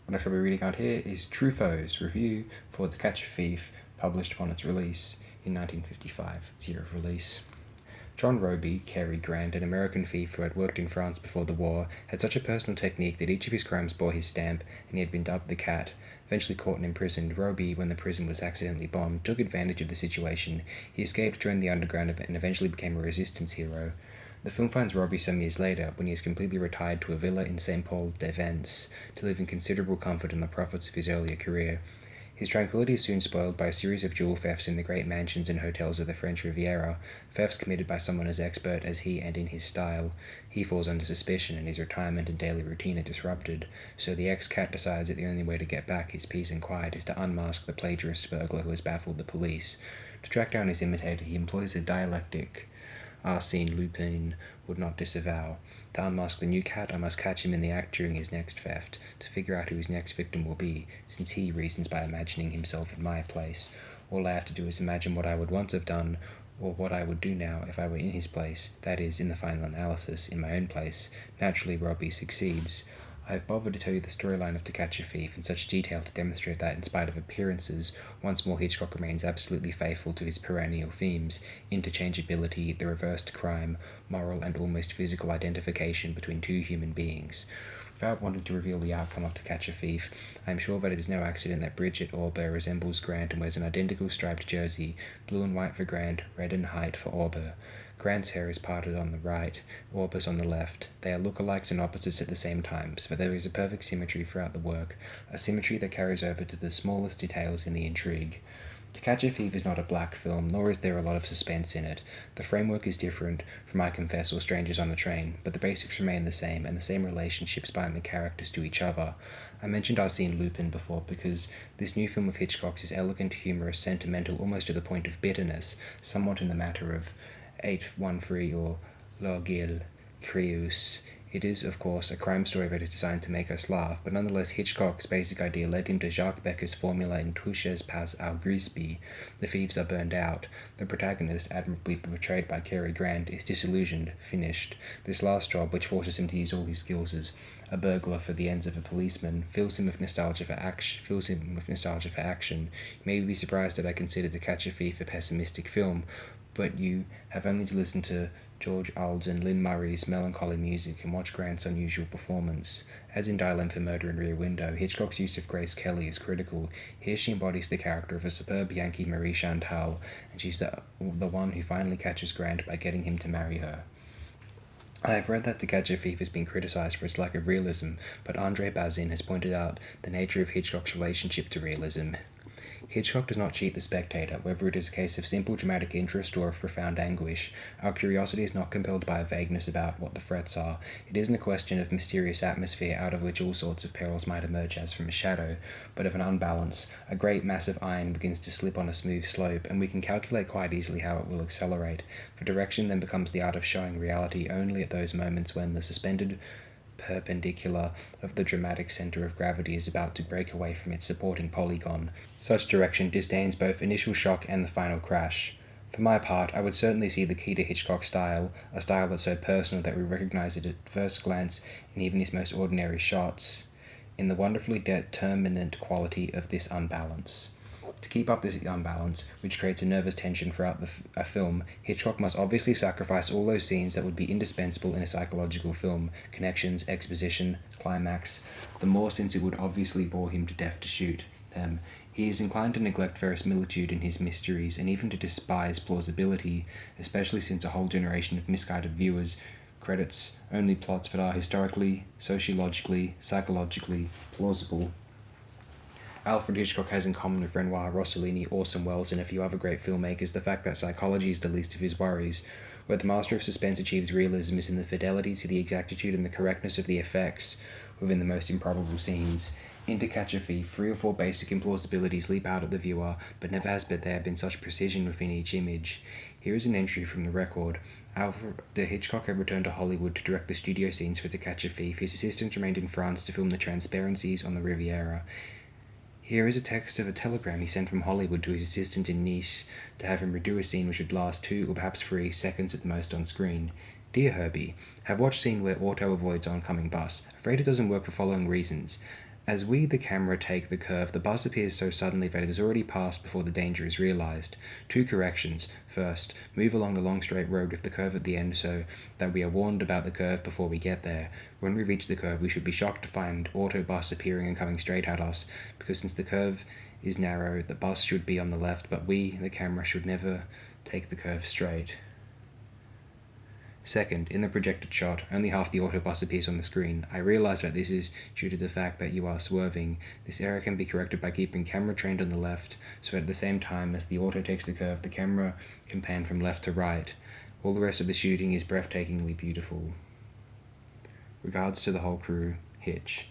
What I shall be reading out here is Truffaut's review for To Catch a Thief, published upon its release in 1955, its year of release. John Roby, Cary Grant, an American thief who had worked in France before the war, had such a personal technique that each of his crimes bore his stamp, and he had been dubbed the Cat. Eventually caught and imprisoned, Roby, when the prison was accidentally bombed, took advantage of the situation. He escaped, joined the underground, and eventually became a resistance hero. The film finds Roby some years later, when he is completely retired to a villa in St. Paul de Vence, to live in considerable comfort on the profits of his earlier career. His tranquility is soon spoiled by a series of jewel thefts in the great mansions and hotels of the French Riviera, thefts committed by someone as expert as he and in his style. He falls under suspicion, and his retirement and daily routine are disrupted, so the ex-cat decides that the only way to get back his peace and quiet is to unmask the plagiarist burglar who has baffled the police. To track down his imitator, he employs a dialectic Arsène Lupin would not disavow. To unmask the new cat, I must catch him in the act during his next theft, to figure out who his next victim will be, since he reasons by imagining himself in my place. All I have to do is imagine what I would once have done, or what I would do now if I were in his place, that is, in the final analysis, in my own place. Naturally, Roby succeeds. I have bothered to tell you the storyline of To Catch a Thief in such detail to demonstrate that, in spite of appearances, once more Hitchcock remains absolutely faithful to his perennial themes: interchangeability, the reversed crime, moral and almost physical identification between two human beings. Without wanting to reveal the outcome of To Catch a Thief, I am sure that it is no accident that Bridget Orber resembles Grant and wears an identical striped jersey, blue and white for Grant, red and white for Orber. Grant's hair is parted on the right, Orber's on the left. They are lookalikes and opposites at the same time, so there is a perfect symmetry throughout the work, a symmetry that carries over to the smallest details in the intrigue. To Catch a Thief is not a black film, nor is there a lot of suspense in it. The framework is different from I Confess or Strangers on a Train, but the basics remain the same, and the same relationships bind the characters to each other. I mentioned Arsène Lupin before because this new film of Hitchcock's is elegant, humorous, sentimental, almost to the point of bitterness, somewhat in the matter of 813 or L'Orgueil Creus. It is, of course, a crime story that is designed to make us laugh, but nonetheless Hitchcock's basic idea led him to Jacques Becker's formula in Touches pas au Grisby. The thieves are burned out. The protagonist, admirably portrayed by Cary Grant, is disillusioned, finished. This last job, which forces him to use all his skills as a burglar for the ends of a policeman, fills him with nostalgia for action. You may be surprised that I consider To Catch a Thief a pessimistic film, but you have only to listen to George Olds and Lynn Murray's melancholy music and watch Grant's unusual performance. As in Dial M for Murder and Rear Window, Hitchcock's use of Grace Kelly is critical. Here she embodies the character of a superb Yankee Marie Chantal, and she's the one who finally catches Grant by getting him to marry her. I have read that To Catch a Thief has been criticized for its lack of realism, but Andre Bazin has pointed out the nature of Hitchcock's relationship to realism. Hitchcock does not cheat the spectator, whether it is a case of simple dramatic interest or of profound anguish. Our curiosity is not compelled by a vagueness about what the threats are. It isn't a question of mysterious atmosphere out of which all sorts of perils might emerge as from a shadow, but of an unbalance. A great mass of iron begins to slip on a smooth slope, and we can calculate quite easily how it will accelerate. The direction then becomes the art of showing reality only at those moments when the suspended perpendicular of the dramatic centre of gravity is about to break away from its supporting polygon. Such direction disdains both initial shock and the final crash. For my part, I would certainly see the key to Hitchcock's style, a style that's so personal that we recognize it at first glance in even his most ordinary shots, in the wonderfully determinant quality of this unbalance. To keep up this unbalance, which creates a nervous tension throughout a film, Hitchcock must obviously sacrifice all those scenes that would be indispensable in a psychological film: connections, exposition, climax, the more since it would obviously bore him to death to shoot them. He is inclined to neglect verisimilitude in his mysteries, and even to despise plausibility, especially since a whole generation of misguided viewers credits only plots that are historically, sociologically, psychologically plausible. Alfred Hitchcock has in common with Renoir, Rossellini, Orson Welles, and a few other great filmmakers the fact that psychology is the least of his worries. Where the master of suspense achieves realism is in the fidelity to the exactitude and the correctness of the effects within the most improbable scenes. In To Catch a Thief, 3 or 4 basic implausibilities leap out at the viewer, but never has there been such precision within each image. Here is an entry from the record. Alfred Hitchcock had returned to Hollywood to direct the studio scenes for To Catch a Thief. His assistants remained in France to film the transparencies on the Riviera. Here is a text of a telegram he sent from Hollywood to his assistant in Nice to have him redo a scene which would last 2 or perhaps 3 seconds at the most on screen. Dear Herbie, have watched scene where auto avoids oncoming bus. Afraid it doesn't work for following reasons. As we, the camera, take the curve, the bus appears so suddenly that it has already passed before the danger is realized. 2 corrections. First, move along the long straight road with the curve at the end so that we are warned about the curve before we get there. When we reach the curve, we should be shocked to find autobus appearing and coming straight at us, because since the curve is narrow, the bus should be on the left, but we, the camera, should never take the curve straight. Second, in the projected shot, only half the autobus appears on the screen. I realize that this is due to the fact that you are swerving. This error can be corrected by keeping camera trained on the left, so at the same time as the auto takes the curve, the camera can pan from left to right. All the rest of the shooting is breathtakingly beautiful. Regards to the whole crew, Hitch.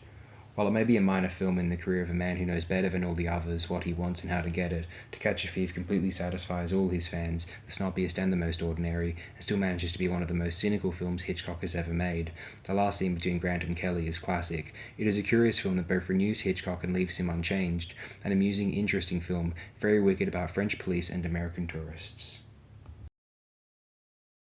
While it may be a minor film in the career of a man who knows better than all the others what he wants and how to get it, To Catch a Thief completely satisfies all his fans, the snobbiest and the most ordinary, and still manages to be one of the most cynical films Hitchcock has ever made. The last scene between Grant and Kelly is classic. It is a curious film that both renews Hitchcock and leaves him unchanged. An amusing, interesting film, very wicked about French police and American tourists.